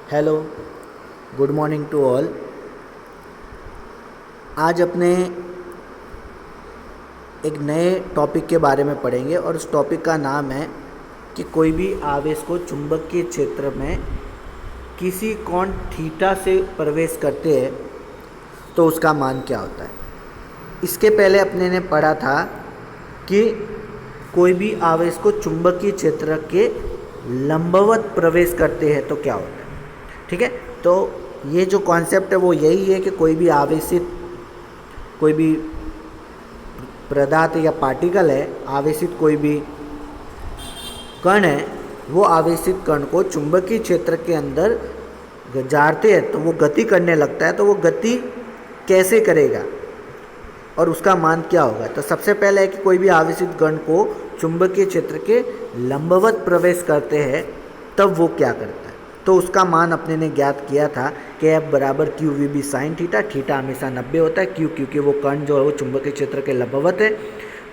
Hello, good morning to all. आज अपने एक नए टॉपिक के बारे में पढ़ेंगे और उस टॉपिक का नाम है कि कोई भी आवेश को चुंबकीय क्षेत्र में किसी कोण थीटा से प्रवेश करते हैं तो उसका मान क्या होता है। इसके पहले अपने ने पढ़ा था कि कोई भी आवेश को चुंबकीय क्षेत्र के लंबवत प्रवेश करते हैं तो क्या होता है। ठीक है, तो ये जो कॉन्सेप्ट है वो यही है कि कोई भी आवेशित कोई भी पदार्थ या पार्टिकल है, आवेशित कोई भी कण है, वो आवेशित कण को चुंबकीय क्षेत्र के अंदर जाते हैं तो वो गति करने लगता है। तो वो गति कैसे करेगा और उसका मान क्या होगा। तो सबसे पहले है कि कोई भी आवेशित कण को चुंबकीय क्षेत्र के लंबवत प्रवेश करते हैं तब वो क्या करता है। तो उसका मान अपने ने ज्ञात किया था कि F बराबर Q V B sine theta. Theta हमेशा 90 होता है, क्यों, क्योंकि वो कण जो है वो चुंबकीय क्षेत्र के लंबवत है।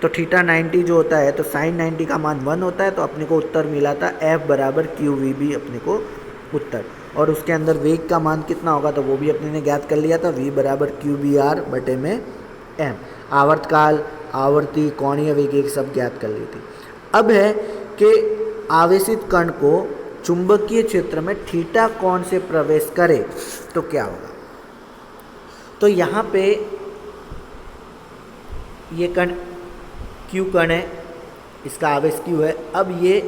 तो थीटा 90 जो होता है तो साइन 90 का मान 1 होता है। तो अपने को उत्तर मिला था F बराबर क्यू वी बी, अपने को उत्तर। और उसके अंदर वेग का मान कितना होगा तो वो भी अपने ने ज्ञात कर लिया था, V बराबर क्यू बी आर बटे में एम। आवर्तकाल, आवर्ती, कोणीय वेग एक सब ज्ञात कर ली थी। अब है कि आवेशित कण को चुंबकीय क्षेत्र में थीटा कोण से प्रवेश करे तो क्या होगा। तो यहाँ पे ये कण क्यू कण है, इसका आवेश क्यू है। अब ये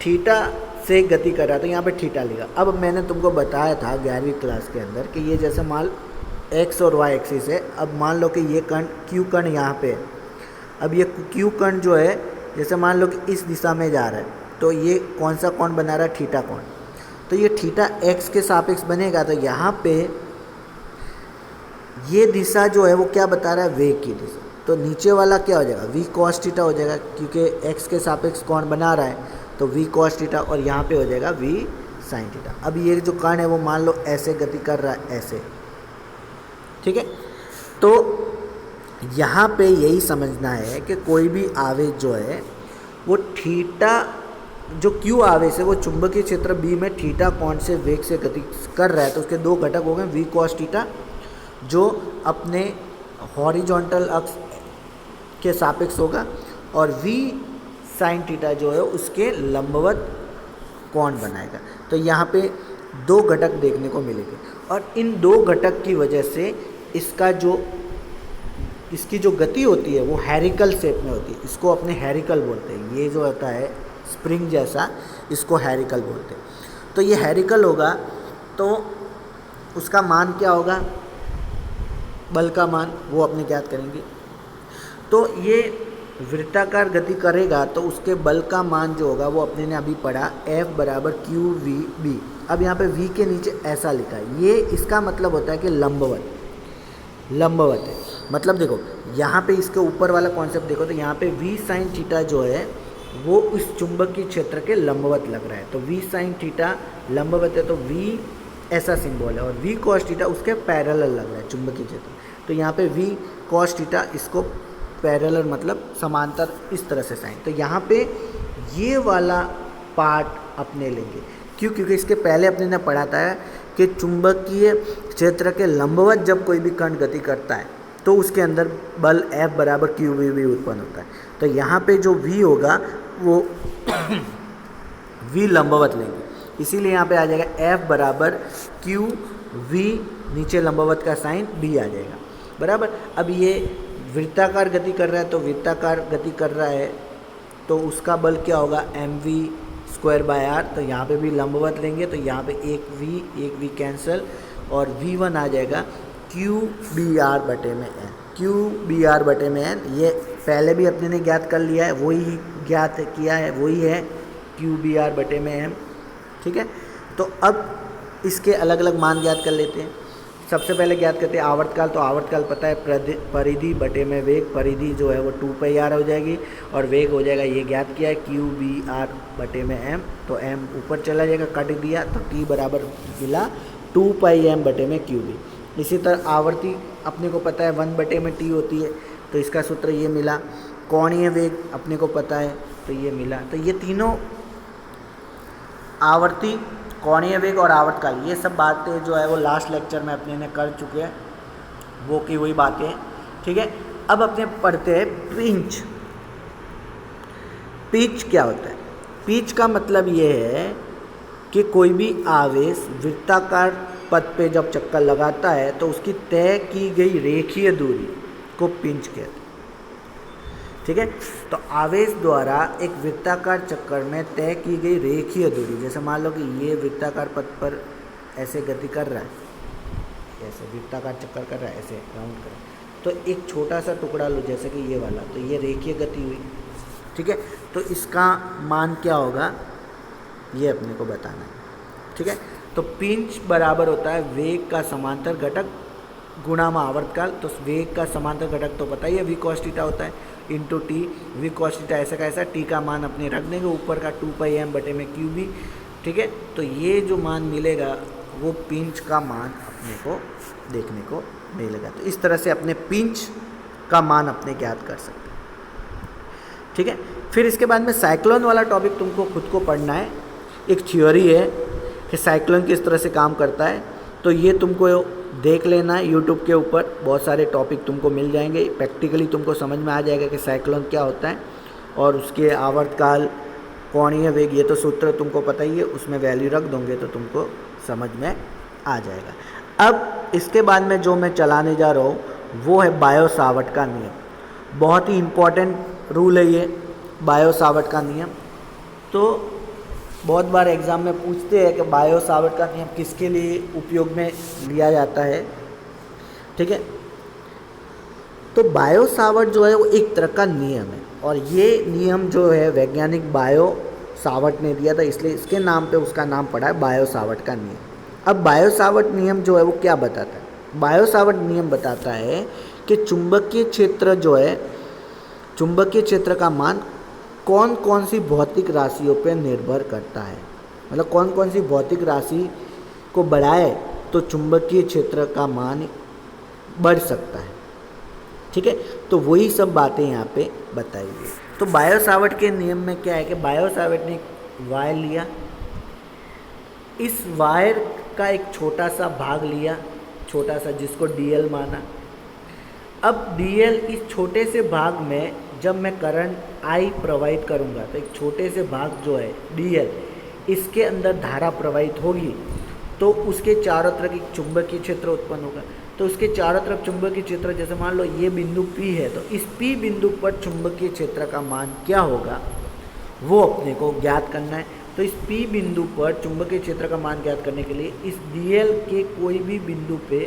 थीटा से गति कर रहा था, तो यहाँ पे थीटा लिखा। अब मैंने तुमको बताया था 11वीं क्लास के अंदर कि ये जैसे मान एक्स और वाई एक्सिस है। अब मान लो कि ये कण क्यू कण यहाँ पे है। अब ये क्यू कण जो है, जैसे मान लो कि इस दिशा में जा रहा है तो ये कौन सा कोण बना रहा है, थीटा कोण। तो ये थीटा एक्स के सापेक्ष बनेगा। तो यहाँ पे ये दिशा जो है वो क्या बता रहा है, वेग की दिशा। तो नीचे वाला क्या हो जाएगा, वी कॉस थीटा हो जाएगा, क्योंकि एक्स के सापेक्ष कोण बना रहा है तो वी कॉस थीटा, और यहाँ पे हो जाएगा वी साइन थीटा। अब ये जो कण है वो मान लो ऐसे गति कर रहा है, ऐसे। ठीक है, तो यहाँ पे यही समझना है कि कोई भी आवेश जो है वो थीटा, जो क्यू आवेश है वो चुंबकीय क्षेत्र बी में थीटा कोण से वेग से गति कर रहा है। तो उसके दो घटक हो गए, वी कॉस थीटा जो अपने हॉरिजॉन्टल अक्ष के सापेक्ष होगा, और वी साइन थीटा जो है उसके लंबवत कोण बनाएगा। तो यहाँ पे दो घटक देखने को मिलेंगे, और इन दो घटक की वजह से इसकी जो गति होती है वो हैरिकल शेप में होती है। इसको अपने हैरिकल बोलते हैं। ये जो होता है स्प्रिंग जैसा, इसको हैरिकल बोलते हैं। तो ये हैरिकल होगा तो उसका मान क्या होगा, बल का मान, वो अपने ज्ञात करेंगे। तो ये वृत्ताकार गति करेगा तो उसके बल का मान जो होगा वो अपने ने अभी पढ़ा, F बराबर क्यू वी बी। अब यहाँ पे V के नीचे ऐसा लिखा है, ये इसका मतलब होता है कि लंबवत है। मतलब देखो यहाँ पे इसके ऊपर वाला कॉन्सेप्ट देखो, तो यहाँ पे वी साइन थीटा जो है वो उस चुंबकीय क्षेत्र के लंबवत लग रहा है। तो वी साइन थीटा लंबवत है, तो वी ऐसा सिंबल है, और वी कॉस थीटा उसके पैरेलल लग रहा है चुंबकीय क्षेत्र। तो यहाँ पे वी कॉस थीटा, इसको पैरेलल मतलब समांतर, इस तरह से साइन। तो यहाँ पे ये वाला पार्ट अपने लेंगे, क्यों, क्योंकि इसके पहले अपने ने पढ़ा था कि चुंबकीय क्षेत्र के लंबवत जब कोई भी कण गति करता है तो उसके अंदर बल F बराबर क्यू वी बी उत्पन्न होता है। तो यहाँ पे जो V होगा वो V लंबवत लेंगे, इसीलिए यहाँ पे आ जाएगा F बराबर क्यू वी, नीचे लंबवत का साइन B आ जाएगा, बराबर। अब ये वृत्ताकार गति कर रहा है, तो वृत्ताकार गति कर रहा है तो उसका बल क्या होगा, mv स्क्वायर बाय आर। तो यहाँ पे भी लंबवत लेंगे, तो यहाँ पे एक v कैंसिल, और v1 आ जाएगा क्यू बी आर बटे में n। क्यू बी आर बटे में n, ये पहले भी अपने ने ज्ञात कर लिया है, वही ज्ञात किया है, वही है क्यू बी आर बटे में m। ठीक है, तो अब इसके अलग अलग मान ज्ञात कर लेते हैं। सबसे पहले ज्ञात करते हैं आवर्तकाल। तो आवर्तकाल पता है परिधि बटे में वेग, परिधि जो है वो 2πr हो जाएगी, और वेग हो जाएगा, ये ज्ञात किया है, क्यू बी आर बटे में m। तो m ऊपर चला जाएगा, कट दिया, तो t बराबर मिला 2πm बटे में क्यू बी। इसी तरह आवर्ती अपने को पता है 1 बटे में t होती है, तो इसका सूत्र ये मिला। कोणीय वेग अपने को पता है, तो ये मिला। तो ये तीनों आवर्ती कोणीय वेग और आवर्तकाल, ये सब बातें जो है वो लास्ट लेक्चर में अपने ने कर चुके हैं, वो की वही बातें हैं, ठीक है। अब अपने पढ़ते हैं पिंच। पिच क्या होता है? पिच का मतलब ये है कि कोई भी आवेश वृत्ताकार पथ पे जब चक्कर लगाता है तो उसकी तय की गई रेखीय दूरी को पिंच कहते हैं, ठीक है। तो आवेश द्वारा एक वृत्ताकार चक्कर में तय की गई रेखीय दूरी, जैसे मान लो कि ये वृत्ताकार पथ पर ऐसे गति कर रहा है, ऐसे वृत्ताकार चक्कर कर रहा है, ऐसे राउंड कर रहा है, तो एक छोटा सा टुकड़ा लो जैसे कि ये वाला, तो ये रेखीय गति हुई, ठीक है। तो इसका मान क्या होगा ये अपने को बताना है, ठीक है। तो पिंच बराबर होता है वेग का समांतर घटक गुणा में आवर्तकाल। तो वेग का समांतर घटक तो पता ही है, वी कॉस थीटा होता है, into T. V cos theta ऐसा कैसा, टी का मान अपने रख देंगे, ऊपर का 2πm बटे में क्यू बी, ठीक है। तो ये जो मान मिलेगा वो पिंच का मान अपने को देखने को मिलेगा। तो इस तरह से अपने पिंच का मान अपने ज्ञात कर सकते हैं, ठीक है। फिर इसके बाद में साइक्लोन वाला टॉपिक तुमको खुद को पढ़ना है। एक थ्योरी है कि साइक्लोन किस तरह से काम करता है, तो ये तुमको देख लेना है यूट्यूब के ऊपर, बहुत सारे टॉपिक तुमको मिल जाएंगे, प्रैक्टिकली तुमको समझ में आ जाएगा कि साइक्लोन क्या होता है और उसके आवर्तकाल, कोणीय वेग, ये तो सूत्र तुमको पता ही है, उसमें वैल्यू रख दोगे तो तुमको समझ में आ जाएगा। अब इसके बाद में जो मैं चलाने जा रहा हूँ वो है बायो सावर्ट का नियम। बहुत ही इम्पोर्टेंट रूल है ये बायो सावर्ट का नियम। तो बहुत बार एग्ज़ाम में पूछते हैं कि बायो सावर्ट का नियम किसके लिए उपयोग में लिया जाता है, ठीक है। तो बायो सावर्ट जो है वो एक तरह का नियम है और ये नियम जो है वैज्ञानिक बायो सावर्ट ने दिया था, इसलिए इसके नाम पे उसका नाम पड़ा है बायो सावर्ट का नियम। अब बायो सावर्ट नियम जो है वो क्या बताता है? बायो सावर्ट नियम बताता है कि चुंबकीय क्षेत्र जो है, चुंबकीय क्षेत्र का मान कौन कौन सी भौतिक राशियों पर निर्भर करता है, मतलब कौन कौन सी भौतिक राशि को बढ़ाए तो चुंबकीय क्षेत्र का मान बढ़ सकता है, ठीक है। तो वही सब बातें यहाँ पे बताई गई। तो बायो सावर्ट के नियम में क्या है कि बायो सावर्ट ने एक वायर लिया, इस वायर का एक छोटा सा भाग लिया, छोटा सा, जिसको डीएल माना। अब डीएल, इस छोटे से भाग में जब मैं करंट आई प्रवाहित करूँगा तो एक छोटे से भाग जो है डीएल, इसके अंदर धारा प्रवाहित होगी तो उसके चारों तरफ एक चुंबकीय क्षेत्र उत्पन्न होगा। तो उसके चारों तरफ चुंबकीय क्षेत्र, जैसे मान लो ये बिंदु P है, तो इस P बिंदु पर चुंबकीय क्षेत्र का मान क्या होगा वो अपने को ज्ञात करना है। तो इस P बिंदु पर चुंबकीय क्षेत्र का मान ज्ञात करने के लिए इस डीएल के कोई भी बिंदु पे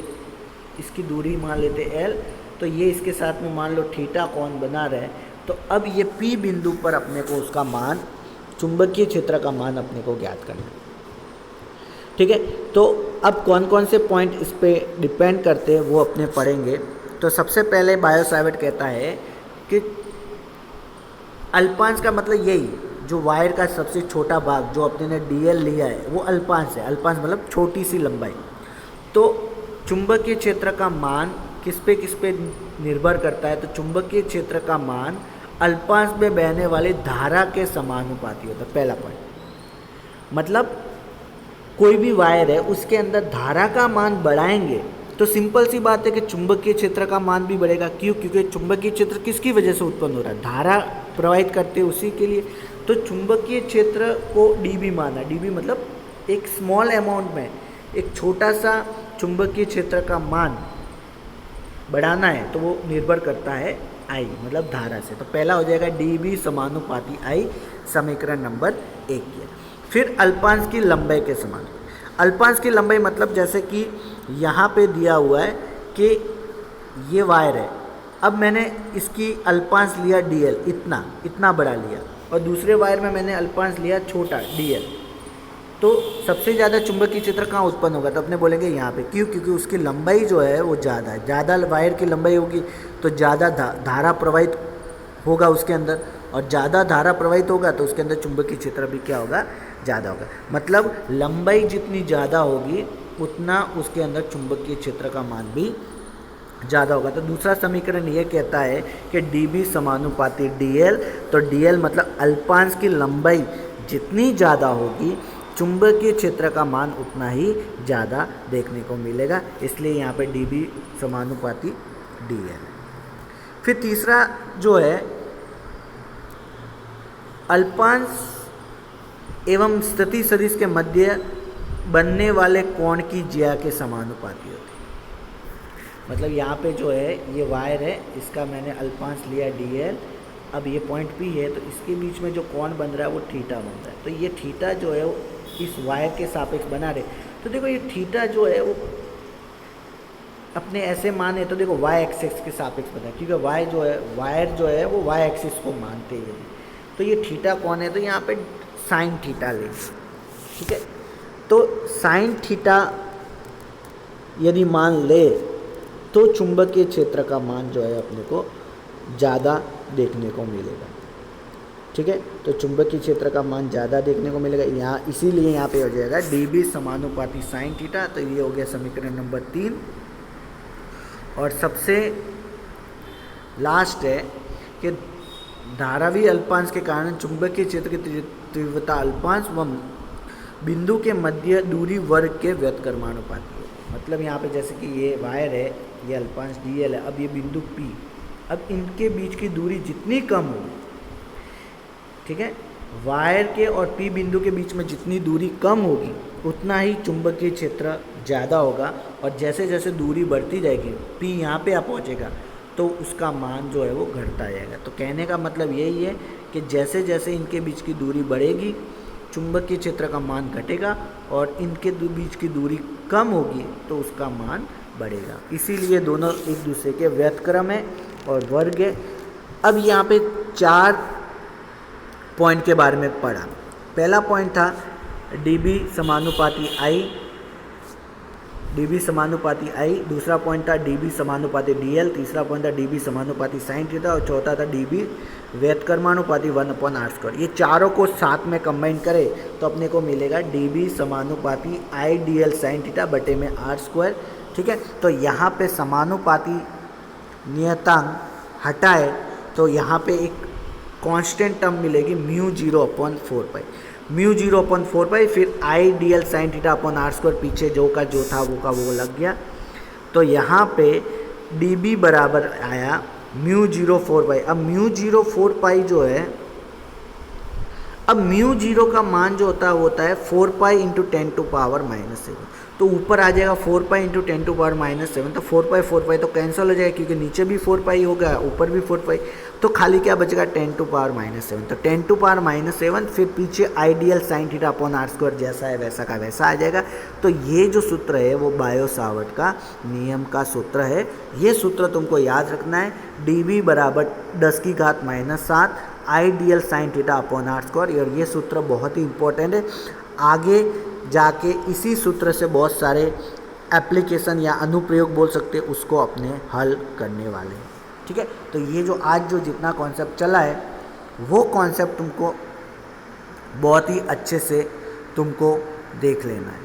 इसकी दूरी मान लेते L, तो ये इसके साथ में मान लो थीटा कोण बना रहे। तो अब ये P बिंदु पर अपने को उसका मान, चुंबकीय क्षेत्र का मान अपने को ज्ञात करना है, ठीक है। तो अब कौन कौन से पॉइंट इस पे डिपेंड करते हैं वो अपने पढ़ेंगे। तो सबसे पहले बायो सावर्ट कहता है कि अल्पांश का मतलब यही, जो वायर का सबसे छोटा भाग जो अपने ने डीएल लिया है वो अल्पांश है। अल्पांश मतलब छोटी सी लंबाई। तो चुंबकीय क्षेत्र का मान किस पे निर्भर करता है? तो चुंबकीय क्षेत्र का मान अल्पांश में बहने वाली धारा के समानुपाती होता है, पहला पॉइंट। मतलब कोई भी वायर है उसके अंदर धारा का मान बढ़ाएंगे तो सिंपल सी बात है कि चुंबकीय क्षेत्र का मान भी बढ़ेगा। क्यों? क्योंकि चुंबकीय क्षेत्र किसकी वजह से उत्पन्न हो रहा है? धारा प्रवाहित करते हैं उसी के लिए। तो चुंबकीय क्षेत्र को डीबी माना। डीबी मतलब एक स्मॉल अमाउंट में एक छोटा सा चुंबकीय क्षेत्र का मान बढ़ाना है तो वो निर्भर करता है आई, मतलब धारा से। तो पहला हो जाएगा डीबी समानुपाती आई, समीकरण नंबर 1 किया। फिर अल्पांश की लंबाई के समान। अल्पांश की लंबाई मतलब जैसे कि यहाँ पे दिया हुआ है कि ये वायर है, अब मैंने इसकी अल्पांश लिया डीएल, इतना बड़ा लिया, और दूसरे वायर में मैंने अल्पांश लिया छोटा डीएल, तो सबसे ज़्यादा चुंबकीय क्षेत्र कहाँ उत्पन्न होगा? तो अपने बोलेंगे यहाँ पे। क्यों? क्योंकि उसकी लंबाई जो है वो ज़्यादा है। ज़्यादा वायर की लंबाई होगी तो ज़्यादा धारा प्रवाहित होगा उसके अंदर, और ज़्यादा धारा प्रवाहित होगा तो उसके अंदर चुंबकीय क्षेत्र भी क्या होगा? ज़्यादा होगा। मतलब लंबाई जितनी ज़्यादा होगी उतना उसके अंदर चुंबकीय क्षेत्र का मान भी ज़्यादा होगा। तो दूसरा समीकरण ये कहता है कि डीबी समानुपाती डीएल। तो डीएल मतलब अल्पांश की लंबाई जितनी ज़्यादा होगी चुंबकीय क्षेत्र का मान उतना ही ज़्यादा देखने को मिलेगा, इसलिए यहाँ पे डी बी समानुपाती डी एल। फिर तीसरा जो है अल्पांश एवं स्थिति सदिश के मध्य बनने वाले कोण की ज्या के समानुपाती होती है। मतलब यहाँ पे जो है ये वायर है, इसका मैंने अल्पांश लिया डी एल, अब ये पॉइंट पी है तो इसके बीच में जो कोण बन रहा है वो थीटा बन रहा है। तो ये थीटा जो है वो इस वायर के सापेक्ष बना रहे। तो देखो ये थीटा जो है वो अपने ऐसे माने तो देखो वाई एक्सिस के सापेक्ष बना, क्योंकि वाई जो है वायर जो है वो वाई एक्सिस को मानते हैं यदि, तो ये थीटा कौन है, तो यहाँ पे साइन थीटा ले, ठीक है। तो साइन थीटा यदि मान ले तो चुंबकीय क्षेत्र का मान जो है अपने को ज़्यादा देखने को मिलेगा, ठीक है। तो चुंबकीय क्षेत्र का मान ज़्यादा देखने को मिलेगा यहाँ, इसीलिए यहाँ पे हो जाएगा डी बी समानुपाती साइन थीटा। तो ये हो गया समीकरण नंबर 3। और सबसे लास्ट है कि धारावी अल्पांश के कारण चुंबकीय क्षेत्र की तीव्रता अल्पांश व बिंदु के मध्य दूरी वर्ग के व्युत्क्रमानुपाती है। मतलब यहाँ पे जैसे कि ये वायर है, ये अल्पांश डी एल है, अब ये बिंदु P, अब इनके बीच की दूरी जितनी कम होगी, ठीक है, वायर के और P बिंदु के बीच में जितनी दूरी कम होगी उतना ही चुंबकीय क्षेत्र ज़्यादा होगा। और जैसे जैसे दूरी बढ़ती जाएगी, P यहाँ पे आ पहुँचेगा तो उसका मान जो है वो घटता जाएगा। तो कहने का मतलब यही है कि जैसे जैसे इनके बीच की दूरी बढ़ेगी चुंबकीय क्षेत्र का मान घटेगा, और इनके बीच की दूरी कम होगी तो उसका मान बढ़ेगा। इसीलिए दोनों एक दूसरे के व्युत्क्रम है और वर्ग है। अब यहाँ पे 4 पॉइंट के बारे में पढ़ा। पहला पॉइंट था डी बी समानुपाती आई, डी बी समानुपाती आई। दूसरा पॉइंट था डी बी समानुपाती डी एल। तीसरा पॉइंट था डी बी समानुपाती साइन थीटा। और चौथा था डी बी व्युत्क्रमानुपाती 1/r²। ये चारों को साथ में कंबाइन करें तो अपने को मिलेगा डी बी समानुपाती I D L sine theta बटे में r², ठीक है। तो यहाँ पे समानुपाती नियतांक हटाए तो यहाँ पे एक कांस्टेंट टर्म मिलेगी μ0/4π, μ0/4π, फिर I D L sine theta upon r², पीछे जो का जो था वो लग गया। तो यहाँ पे डी बी बराबर आया μ0/4π। अब μ0/4π जो है, अब μ0 का मान जो होता है 4π × 10⁻⁷। तो ऊपर आ जाएगा 4π × 10⁻⁷। तो 4π तो कैंसिल हो जाएगा क्योंकि नीचे भी 4π होगा ऊपर भी 4π, तो खाली क्या बचेगा 10⁻⁷। तो 10⁻⁷, फिर पीछे ideal sign theta upon r² जैसा है वैसा का वैसा आ जाएगा। तो ये जो सूत्र है वो बायो-सावर्ट का नियम का सूत्र है। ये सूत्र तुमको याद रखना है, dv बराबर 10⁻⁷ ideal sign theta upon r²। और ये सूत्र बहुत ही इंपॉर्टेंट है, आगे जाके इसी सूत्र से बहुत सारे एप्लीकेशन या अनुप्रयोग बोल सकते हैं उसको अपने हल करने वाले हैं, ठीक है। तो ये जो आज जो जितना कॉन्सेप्ट चला है वो कॉन्सेप्ट तुमको बहुत ही अच्छे से तुमको देख लेना है,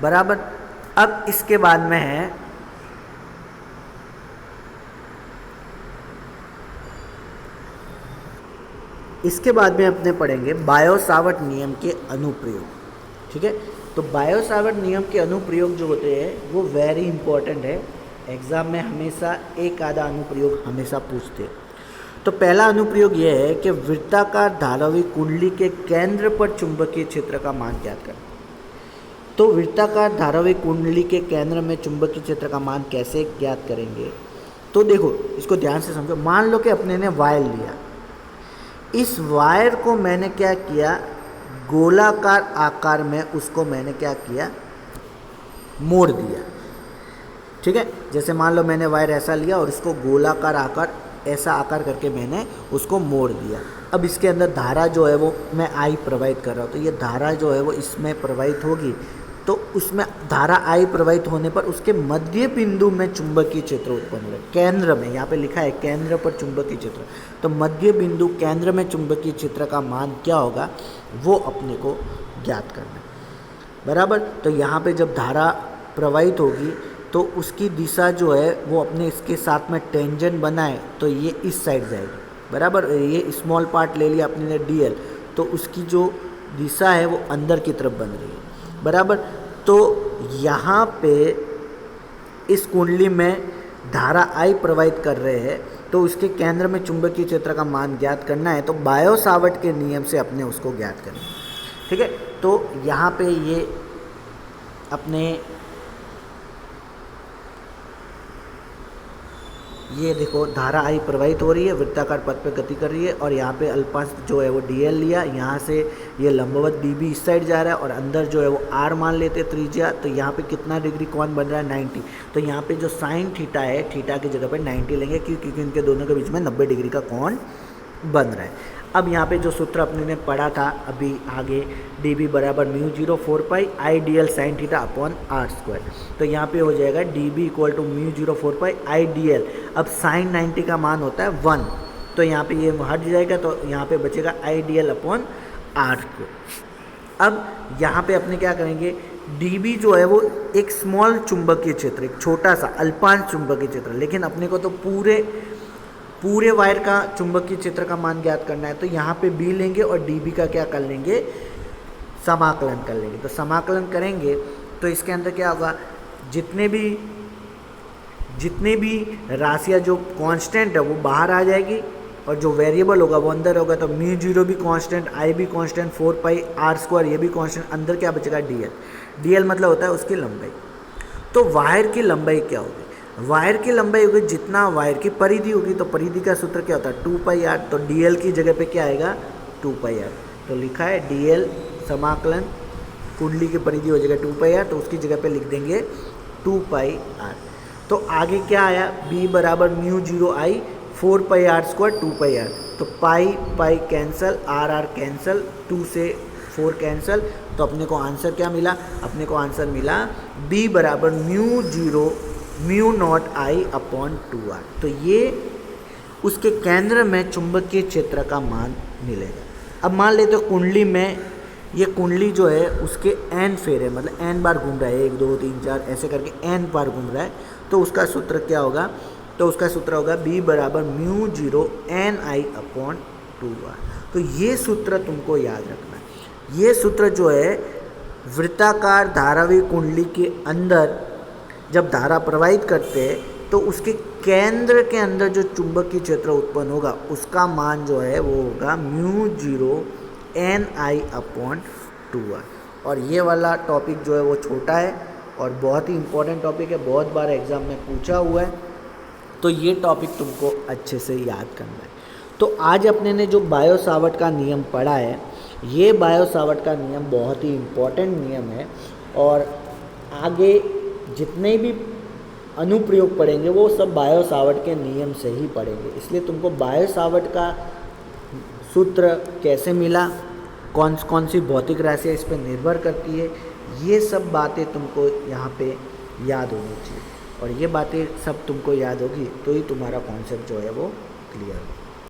बराबर। अब इसके बाद में है इसके बाद में अपने पढ़ेंगे बायो-सावर्ट नियम के अनुप्रयोग, ठीक है। तो बायो-सावर्ट नियम के अनुप्रयोग जो होते हैं वो वेरी इंपॉर्टेंट है, एग्ज़ाम में हमेशा एक आधा अनुप्रयोग हमेशा पूछते हैं। तो पहला अनुप्रयोग ये है कि वृत्ताकार धारावी कुंडली के केंद्र पर चुंबकीय क्षेत्र का मान ज्ञात करें। तो वृत्ताकार धारावी कुंडली के केंद्र में चुंबकीय क्षेत्र का मान कैसे ज्ञात करेंगे, तो देखो इसको ध्यान से समझो। मान लो कि अपने ने वायर लिया, इस वायर को मैंने क्या किया, गोलाकार आकार में उसको मैंने क्या किया, मोड़ दिया, ठीक है। जैसे मान लो मैंने वायर ऐसा लिया और इसको गोलाकार आकार ऐसा आकार करके मैंने उसको मोड़ दिया। अब इसके अंदर धारा जो है वो मैं आई प्रवाहित कर रहा हूँ, तो ये धारा जो है वो इसमें प्रवाहित होगी। तो उसमें धारा आई प्रवाहित होने पर उसके मध्य बिंदु में चुंबकीय क्षेत्र उत्पन्न होगा, केंद्र में, यहाँ पे लिखा है केंद्र पर चुंबकीय क्षेत्र। तो मध्य बिंदु केंद्र में चुंबकीय क्षेत्र का मान क्या होगा वो अपने को ज्ञात करना है, बराबर। तो यहाँ पे जब धारा प्रवाहित होगी तो उसकी दिशा जो है वो अपने इसके साथ में टेंजेंट बनाए तो ये इस साइड जाएगी, बराबर। ये स्मॉल पार्ट ले लिया अपने ने dl, तो उसकी जो दिशा है वो अंदर की तरफ बन रही है, बराबर। तो यहाँ पे इस कुंडली में धारा I प्रवाहित कर रहे हैं, तो उसके केंद्र में चुंबकीय क्षेत्र का मान ज्ञात करना है, तो बायो सावर्ट के नियम से अपने उसको ज्ञात करना है, ठीक है। तो यहाँ पे ये अपने ये देखो धारा I प्रवाहित हो रही है, वृत्ताकार पथ पे गति कर रही है, और यहाँ पे अल्पांश जो है वो dl लिया, यहाँ से ये लंबवत db इस साइड जा रहा है और अंदर जो है वो r मान लेते त्रिज्या। तो यहाँ पे कितना डिग्री कोण बन रहा है 90। तो यहाँ पे जो साइन थीटा है, थीटा की जगह पे 90 लेंगे, क्योंकि इनके दोनों के बीच में 90 डिग्री का कोण बन रहा है। अब यहाँ पे जो सूत्र अपने ने पढ़ा था अभी आगे, dB बराबर μ0 4 pi I dl sine theta upon r square. तो यहाँ पे हो जाएगा dB equal to μ0 4 pi I dl। अब साइन 90 का मान होता है 1, तो यहाँ पे ये हट जाएगा, तो यहाँ पे बचेगा आई dl अपॉन r स्क्वायर। अब यहाँ पे अपने क्या करेंगे, dB जो है वो एक स्मॉल चुंबकीय क्षेत्र, एक छोटा सा अल्पांश चुंबकीय क्षेत्र, लेकिन अपने को तो पूरे वायर का चुंबकीय क्षेत्र का मान ज्ञात करना है। तो यहाँ पे B लेंगे और dB का क्या कर लेंगे, समाकलन कर लेंगे। तो समाकलन करेंगे तो इसके अंदर क्या होगा, जितने भी राशियाँ जो कांस्टेंट है वो बाहर आ जाएगी और जो वेरिएबल होगा वो अंदर होगा। तो μ0 भी कांस्टेंट, I भी कांस्टेंट, 4 पाई r स्क्वायर ये भी कांस्टेंट, अंदर क्या बचेगा dl मतलब होता है उसकी लंबाई। तो वायर की लंबाई क्या होगी, वायर की लंबाई होगी जितना वायर की परिधि होगी। तो परिधि का सूत्र क्या होता है 2 पाई r। तो dl की जगह पे क्या आएगा 2 पाई r। तो लिखा है dl समाकलन कुंडली की परिधि हो जाएगा 2 पाई r, तो उसकी जगह पे लिख देंगे 2 पाई r। तो आगे क्या आया, b बराबर μ0 I 4 pi r square 2 pi r। तो पाई कैंसल, r कैंसल, 2 से 4 कैंसल। तो अपने को आंसर क्या मिला, अपने को आंसर मिला b बराबर μ0 I अपॉन 2r। तो ये उसके केंद्र में चुंबकीय क्षेत्र का मान मिलेगा। अब मान लेते हो कुंडली में, ये कुंडली जो है उसके n फेरे मतलब n बार घूम रहा है, 1 2 3 4 ऐसे करके n बार घूम रहा है। तो उसका सूत्र क्या होगा, तो उसका सूत्र होगा b बराबर μ0 ni अपॉन 2r। तो ये सूत्र तुमको याद रखना है। ये सूत्र जो है वृत्ताकार धारावी कुंडली के अंदर जब धारा प्रवाहित करते हैं तो उसके केंद्र के अंदर जो चुंबकीय क्षेत्र उत्पन्न होगा उसका मान जो है वो होगा μ0 ni अपॉन 2r। और ये वाला टॉपिक जो है वो छोटा है और बहुत ही इम्पोर्टेंट टॉपिक है, बहुत बार एग्जाम में पूछा हुआ है। तो ये टॉपिक तुमको अच्छे से याद करना है। तो आज अपने ने जो बायो सावर्ट का नियम पढ़ा है, ये बायो सावर्ट का नियम बहुत ही इम्पोर्टेंट नियम है और आगे जितने भी अनुप्रयोग पढ़ेंगे वो सब बायो सावर्ट के नियम से ही पढ़ेंगे। इसलिए तुमको बायो सावर्ट का सूत्र कैसे मिला, कौन सी भौतिक राशियाँ इस पर निर्भर करती है, ये सब बातें तुमको यहाँ पे याद होनी चाहिए। और ये बातें सब तुमको याद होगी तो ही तुम्हारा कॉन्सेप्ट जो है वो क्लियर होगा।